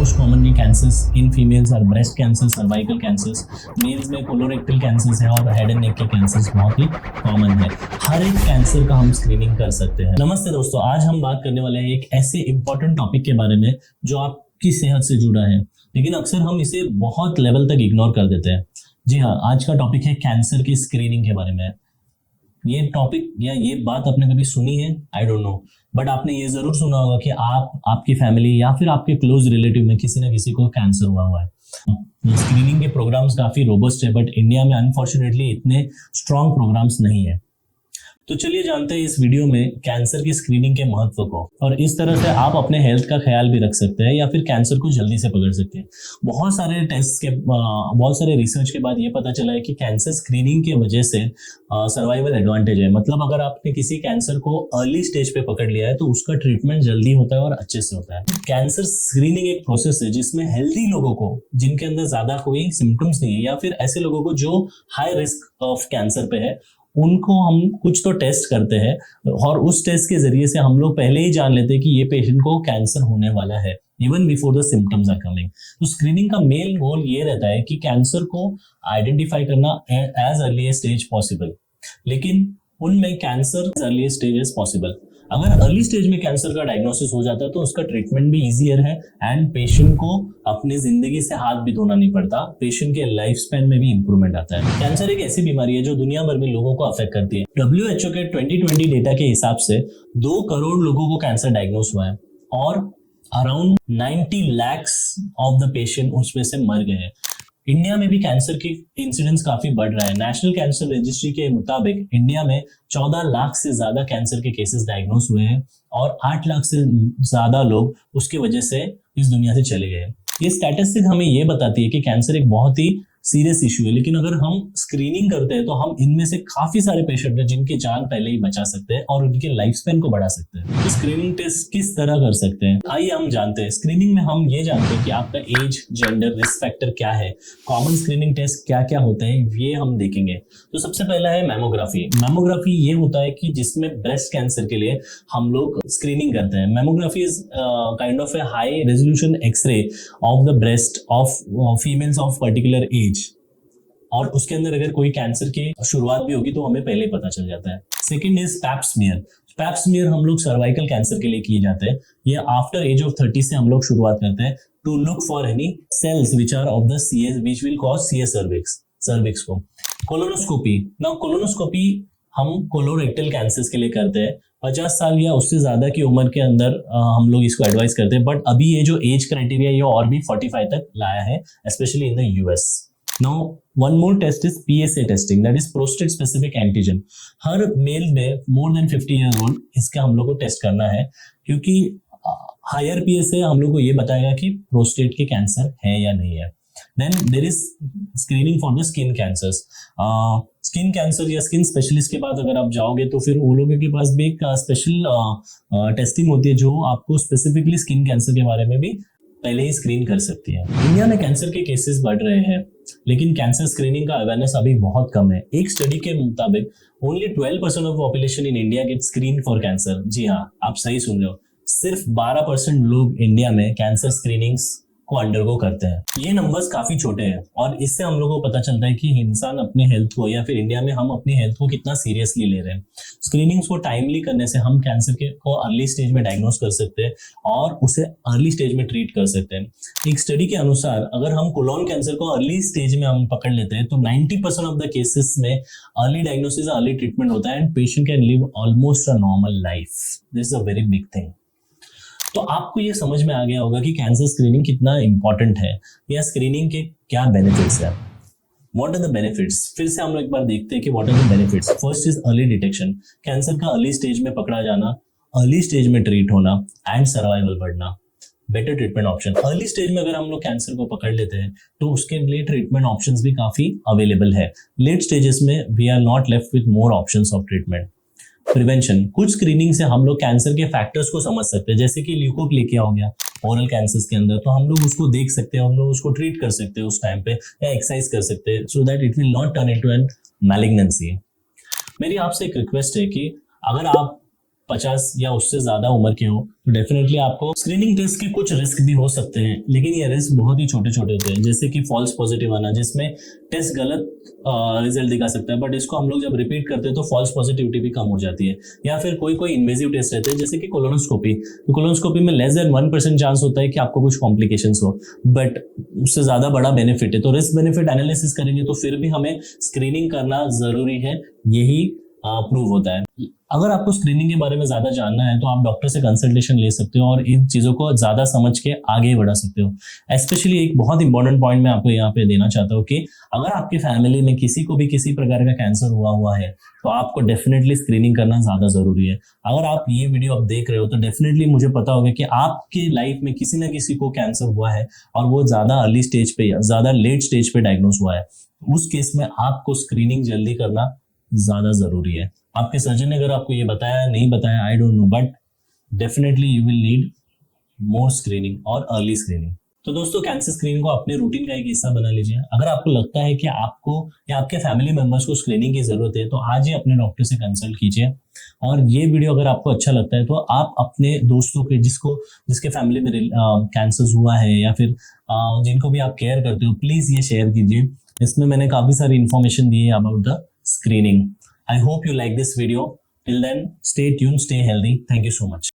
Most commonly cancers in females are breast cancer, cervical cancers, males में colorectal cancers है और head and neck के cancers बहुत ही common है। हर एक कैंसर का हम स्क्रीनिंग कर सकते हैं। नमस्ते दोस्तों, आज हम बात करने वाले हैं एक ऐसे इंपॉर्टेंट टॉपिक के बारे में जो आपकी सेहत से जुड़ा है, लेकिन अक्सर हम इसे बहुत लेवल तक इग्नोर कर देते हैं। जी हाँ, आज का टॉपिक है कैंसर की स्क्रीनिंग के बारे में। ये टॉपिक या ये बात आपने कभी सुनी है? आई डोंट नो, बट आपने ये जरूर सुना होगा कि आपकी फैमिली या फिर आपके क्लोज रिलेटिव में किसी ना किसी को कैंसर हुआ है। स्क्रीनिंग के प्रोग्राम्स काफी रोबस्ट है, बट इंडिया में अनफॉर्चुनेटली इतने स्ट्रॉन्ग प्रोग्राम्स नहीं है। तो चलिए जानते हैं इस वीडियो में कैंसर की स्क्रीनिंग के महत्व को, और इस तरह से आप अपने हेल्थ का ख्याल भी रख सकते हैं या फिर कैंसर को जल्दी से पकड़ सकते हैं। बहुत सारे रिसर्च के बाद ये पता चला है कि कैंसर स्क्रीनिंग की वजह से सर्वाइवल एडवांटेज है। मतलब अगर आपने किसी कैंसर को अर्ली स्टेज पे पकड़ लिया है तो उसका ट्रीटमेंट जल्दी होता है और अच्छे से होता है। कैंसर स्क्रीनिंग एक प्रोसेस है जिसमें हेल्दी लोगों को, जिनके अंदर ज्यादा कोई सिम्टम्स नहीं है, या फिर ऐसे लोगों को जो हाई रिस्क ऑफ कैंसर पे है, उनको हम कुछ तो टेस्ट करते हैं और उस टेस्ट के जरिए से हम लोग पहले ही जान लेते हैं कि ये पेशेंट को कैंसर होने वाला है, even before the symptoms are coming. तो स्क्रीनिंग का मेन गोल ये रहता है कि कैंसर को आइडेंटिफाई करना एज अर्ली स्टेज पॉसिबल, लेकिन उनमें cancer early stage is possible. अगर अर्ली स्टेज में कैंसर का डायग्नोसिस हो जाता है तो उसका ट्रीटमेंट भी इजियर है एंड पेशेंट को अपनी जिंदगी से हाथ भी धोना नहीं पड़ता। पेशेंट के लाइफ स्पैन में भी इंप्रूवमेंट आता है। कैंसर एक ऐसी बीमारी है जो दुनिया भर में लोगों को अफेक्ट करती है। WHO के 2020 डेटा के हिसाब से 2 करोड़ लोगों को कैंसर डायग्नोस हुआ है और around 90 lakhs of the patient उसमें से मर गए हैं। इंडिया में भी कैंसर की इंसिडेंस काफी बढ़ रहा है। नेशनल कैंसर रजिस्ट्री के मुताबिक इंडिया में 14 लाख से ज्यादा कैंसर के केसेस डायग्नोस हुए हैं और 8 लाख से ज्यादा लोग उसकी वजह से इस दुनिया से चले गए। ये स्टैटिस्टिक हमें ये बताती है कि कैंसर एक बहुत ही सीरियस इशू है, लेकिन अगर हम स्क्रीनिंग करते हैं तो हम इनमें से काफी सारे पेशेंट हैं जिनकी जान पहले ही बचा सकते हैं और उनके लाइफ स्पैन को बढ़ा सकते हैं। तो स्क्रीनिंग टेस्ट किस तरह कर सकते हैं, आइए हम जानते हैं। स्क्रीनिंग में हम ये जानते हैं कि आपका एज, जेंडर, रिस्क फैक्टर क्या है, कॉमन स्क्रीनिंग टेस्ट क्या क्या होते हैं, ये हम देखेंगे। तो सबसे पहला है मैमोग्राफी। मैमोग्राफी ये होता है कि जिसमें ब्रेस्ट कैंसर के लिए हम लोग स्क्रीनिंग करते हैं। Mammography is kind of a high resolution x-ray of the breast of females of particular age, और उसके अंदर अगर कोई कैंसर की शुरुआत भी होगी तो हमें पहले ही पता चल जाता है। Second is pap smear. Pap smear हम लोग सर्वाइकल कैंसर के लिए किए जाते हैं। ये आफ्टर एज ऑफ 30 से हम लोग शुरुआत करते हैं to look for any cells which are of the CS which will cause CS cervix को। कोलोनोस्कोपी। नाउ कोलोनोस्कोपी हम कोलोरेक्टल कैंसर्स के लिए करते हैं। 50 साल या उससे ज्यादा की उम्र के अंदर हम लोग इसको एडवाइस करते हैं, बट अभी ये जो एज क्राइटेरिया ये और भी 45 तक लाया है, specially in the US। Now, one more test is PSA testing, that is prostate specific antigen. हर मेल में more than 50 years old इसका हम लोग को टेस्ट करना है, क्योंकि हायर PSA हम लोग को ये बताएगा कि प्रोस्टेट के कैंसर है या नहीं है। Then there is screening for the skin cancers. Skin cancer या स्किन स्पेशलिस्ट के पास अगर आप जाओगे तो फिर वो लोगों के पास भी एक स्पेशल टेस्टिंग होती है जो आपको स्पेसिफिकली स्किन कैंसर के बारे में भी पहले ही स्क्रीन कर सकती है। इंडिया में कैंसर के केसेस बढ़ रहे हैं, लेकिन कैंसर स्क्रीनिंग का अवेयरनेस अभी बहुत कम है। एक स्टडी के मुताबिक only 12% of population in India get screen for cancer. जी हाँ, आप सही सुन रहे हो, सिर्फ 12% लोग इंडिया में कैंसर स्क्रीनिंग्स को अंडरगो करते हैं। ये नंबर्स काफी छोटे हैं और इससे हम लोगों को पता चलता है कि इंसान अपने हेल्थ को, या फिर इंडिया में हम अपनी हेल्थ को कितना सीरियसली ले रहे हैं। स्क्रीनिंग्स को टाइमली करने से हम कैंसर को अर्ली स्टेज में डायग्नोस कर सकते हैं और उसे अर्ली स्टेज में ट्रीट कर सकते हैं। एक स्टडी के अनुसार अगर हम कोलोन कैंसर को अर्ली स्टेज में हम पकड़ लेते हैं तो 90% ऑफ द केसेस में अर्ली डायग्नोसिस, अर्ली ट्रीटमेंट होता है and patient can live almost a normal life. This is a very big thing. तो आपको ये समझ में आ गया होगा कि कैंसर स्क्रीनिंग कितना इंपॉर्टेंट है या स्क्रीनिंग के क्या बेनिफिट्स है। What are the benefits? फिर से हम लोग एक बार देखते हैं कि what are the benefits. First is early detection. Cancer का अर्ली स्टेज में पकड़ा जाना, अर्ली स्टेज में ट्रीट होना एंड सर्वाइवल बढ़ना। Better treatment option. Early stage में अगर हम लोग कैंसर को पकड़ लेते हैं तो उसके लिए ट्रीटमेंट ऑप्शंस भी काफी अवेलेबल है। लेट स्टेजेस में we are not left with more options of treatment. Prevention. कुछ स्क्रीनिंग से हम लोग कैंसर के फैक्टर्स को समझ सकते हैं, जैसे कि ल्यूकोप्लेकिया हो गया ओरल कैंसर्स के अंदर, तो हम लोग उसको देख सकते हैं, हम लोग उसको ट्रीट कर सकते हैं उस टाइम पे, या एक्सरसाइज कर सकते हैं so that it will not turn into an malignancy. मेरी आपसे एक रिक्वेस्ट है कि अगर आप 50 या उससे ज्यादा उम्र के हो तो डेफिनेटली आपको स्क्रीनिंग टेस्ट के कुछ रिस्क भी हो सकते हैं, लेकिन ये रिस्क बहुत ही छोटे छोटे होते हैं, जैसे कि फॉल्स पॉजिटिव आना, जिसमें टेस्ट गलत रिजल्ट दिखा सकता है, बट इसको हम लोग जब रिपीट करते हैं तो फॉल्स पॉजिटिविटी भी कम हो जाती है। या फिर कोई कोई इन्वेजिव टेस्ट रहते हैं जैसे कि कोलोनोस्कोपी, तो कोलोनोस्कोपी में लेस देन 1% चांस होता है कि आपको कुछ कॉम्प्लिकेशंस हो, बट उससे ज्यादा बड़ा बेनिफिट है। तो रिस्क बेनिफिट एनालिसिस करेंगे तो फिर भी हमें स्क्रीनिंग करना जरूरी है, यही प्रूव होता है। अगर आपको स्क्रीनिंग के बारे में ज्यादा जानना है तो आप डॉक्टर से कंसल्टेशन ले सकते हो और इन चीजों को ज्यादा समझ के आगे बढ़ा सकते हो। स्पेशली एक बहुत इंपॉर्टेंट पॉइंट मैं आपको यहाँ पे देना चाहता हूँ कि अगर आपकी फैमिली में किसी को भी किसी प्रकार का कैंसर हुआ है तो आपको डेफिनेटली स्क्रीनिंग करना ज्यादा जरूरी है। अगर आप ये वीडियो अब देख रहे हो तो डेफिनेटली मुझे पता होगा कि आपकी लाइफ में किसी ना किसी को कैंसर हुआ है और वो ज्यादा अर्ली स्टेज पे या ज्यादा लेट स्टेज पे डायग्नोज हुआ है। उस केस में आपको स्क्रीनिंग जल्दी करना ज्यादा जरूरी है। आपके सर्जन ने अगर आपको ये बताया नहीं बताया I don't know, but definitely you will need more screening और अर्ली स्क्रीनिंग। तो दोस्तों कैंसर स्क्रीनिंग को अपने रूटीन का एक हिस्सा बना लीजिए। अगर आपको लगता है कि आपको या आपके फैमिली मेंबर्स को स्क्रीनिंग की जरूरत है तो आज ही अपने डॉक्टर से कंसल्ट कीजिए। और ये वीडियो अगर आपको अच्छा लगता है तो आप अपने दोस्तों के जिसके फैमिली में कैंसर हुआ है या फिर जिनको भी आप केयर करते हो, प्लीज ये शेयर कीजिए। इसमें मैंने काफी सारी इंफॉर्मेशन दी है about the screening. I hope you like this video. Till then, stay tuned, stay healthy. Thank you so much.